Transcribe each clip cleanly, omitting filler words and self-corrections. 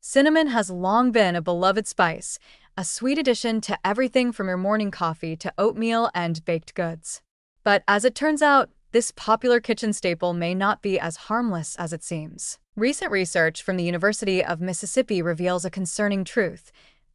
Cinnamon has long been a beloved spice, a sweet addition to everything from your morning coffee to oatmeal and baked goods. But as it turns out, this popular kitchen staple may not be as harmless as it seems. Recent research from the University of Mississippi reveals a concerning truth.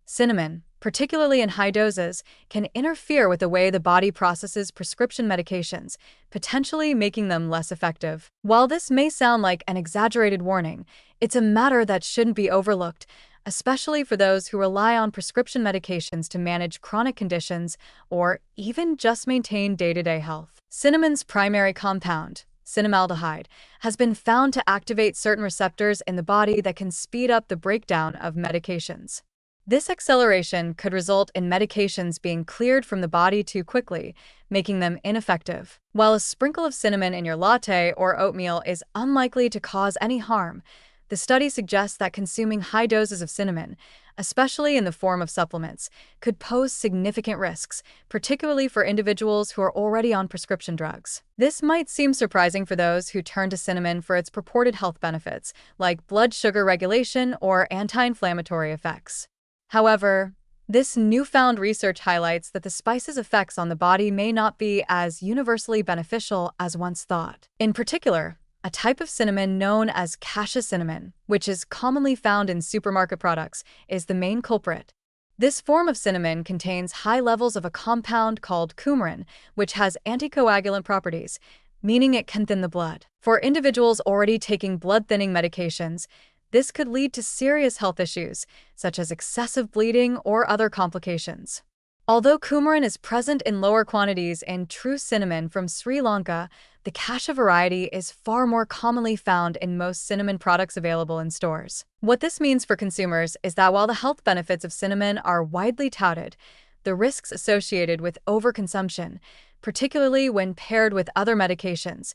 Cinnamon, particularly in high doses, can interfere with the way the body processes prescription medications, potentially making them less effective. While this may sound like an exaggerated warning, it's a matter that shouldn't be overlooked, especially for those who rely on prescription medications to manage chronic conditions or even just maintain day-to-day health. Cinnamon's primary compound, cinnamaldehyde, has been found to activate certain receptors in the body that can speed up the breakdown of medications. This acceleration could result in medications being cleared from the body too quickly, making them ineffective. While a sprinkle of cinnamon in your latte or oatmeal is unlikely to cause any harm, the study suggests that consuming high doses of cinnamon, especially in the form of supplements, could pose significant risks, particularly for individuals who are already on prescription drugs. This might seem surprising for those who turn to cinnamon for its purported health benefits, like blood sugar regulation or anti-inflammatory effects. However, this newfound research highlights that the spice's effects on the body may not be as universally beneficial as once thought. In particular, a type of cinnamon known as cassia cinnamon, which is commonly found in supermarket products, is the main culprit. This form of cinnamon contains high levels of a compound called coumarin, which has anticoagulant properties, meaning it can thin the blood. For individuals already taking blood-thinning medications, this could lead to serious health issues, such as excessive bleeding or other complications. Although coumarin is present in lower quantities in true cinnamon from Sri Lanka, the cassia variety is far more commonly found in most cinnamon products available in stores. What this means for consumers is that while the health benefits of cinnamon are widely touted, the risks associated with overconsumption, particularly when paired with other medications,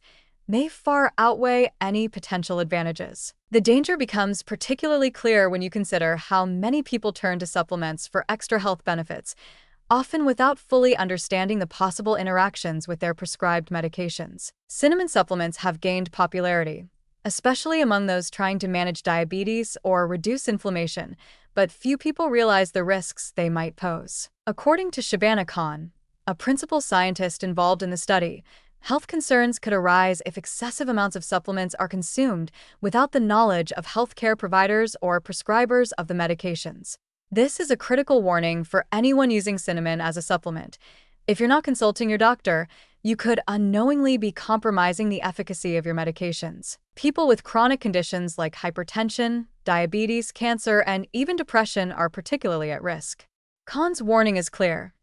may far outweigh any potential advantages. The danger becomes particularly clear when you consider how many people turn to supplements for extra health benefits, often without fully understanding the possible interactions with their prescribed medications. Cinnamon supplements have gained popularity, especially among those trying to manage diabetes or reduce inflammation, but few people realize the risks they might pose. According to Shabana Khan, a principal scientist involved in the study, health concerns could arise if excessive amounts of supplements are consumed without the knowledge of healthcare providers or prescribers of the medications. This is a critical warning for anyone using cinnamon as a supplement. If you're not consulting your doctor, you could unknowingly be compromising the efficacy of your medications. People with chronic conditions like hypertension, diabetes, cancer, and even depression are particularly at risk. Khan's warning is clear.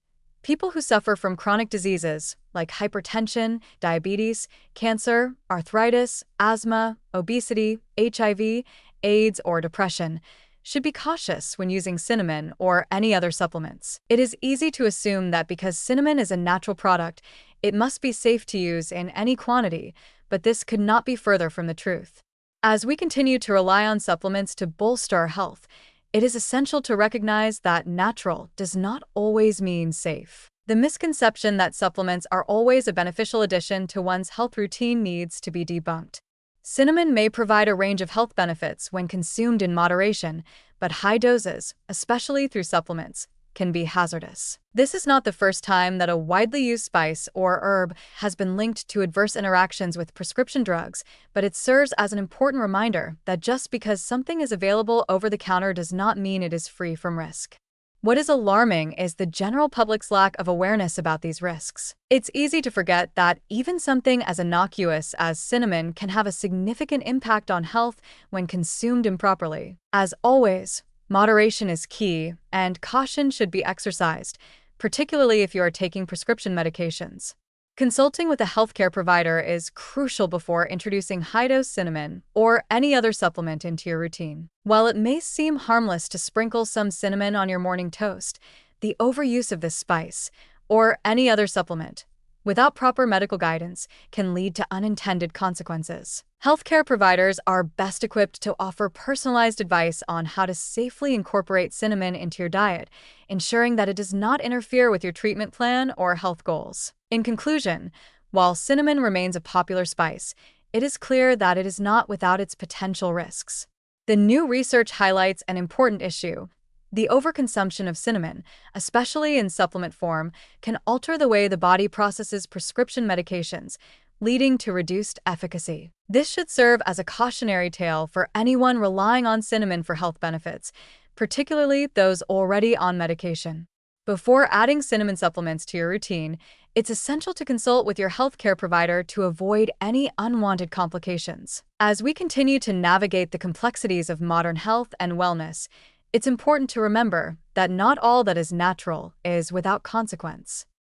People who suffer from chronic diseases like hypertension, diabetes, cancer, arthritis, asthma, obesity, HIV, AIDS, or depression should be cautious when using cinnamon or any other supplements. It is easy to assume that because cinnamon is a natural product, it must be safe to use in any quantity, but this could not be further from the truth. As we continue to rely on supplements to bolster our health, it is essential to recognize that natural does not always mean safe. The misconception that supplements are always a beneficial addition to one's health routine needs to be debunked. Cinnamon may provide a range of health benefits when consumed in moderation, but high doses, especially through supplements, can be hazardous. This is not the first time that a widely used spice or herb has been linked to adverse interactions with prescription drugs, but it serves as an important reminder that just because something is available over the counter does not mean it is free from risk. What is alarming is the general public's lack of awareness about these risks. It's easy to forget that even something as innocuous as cinnamon can have a significant impact on health when consumed improperly. As always, moderation is key, and caution should be exercised, particularly if you are taking prescription medications. Consulting with a healthcare provider is crucial before introducing high-dose cinnamon or any other supplement into your routine. While it may seem harmless to sprinkle some cinnamon on your morning toast, the overuse of this spice, or any other supplement, without proper medical guidance, can lead to unintended consequences. Healthcare providers are best equipped to offer personalized advice on how to safely incorporate cinnamon into your diet, ensuring that it does not interfere with your treatment plan or health goals. In conclusion, while cinnamon remains a popular spice, it is clear that it is not without its potential risks. The new research highlights an important issue. The overconsumption of cinnamon, especially in supplement form, can alter the way the body processes prescription medications, leading to reduced efficacy. This should serve as a cautionary tale for anyone relying on cinnamon for health benefits, particularly those already on medication. Before adding cinnamon supplements to your routine, it's essential to consult with your healthcare provider to avoid any unwanted complications. As we continue to navigate the complexities of modern health and wellness, it's important to remember that not all that is natural is without consequence.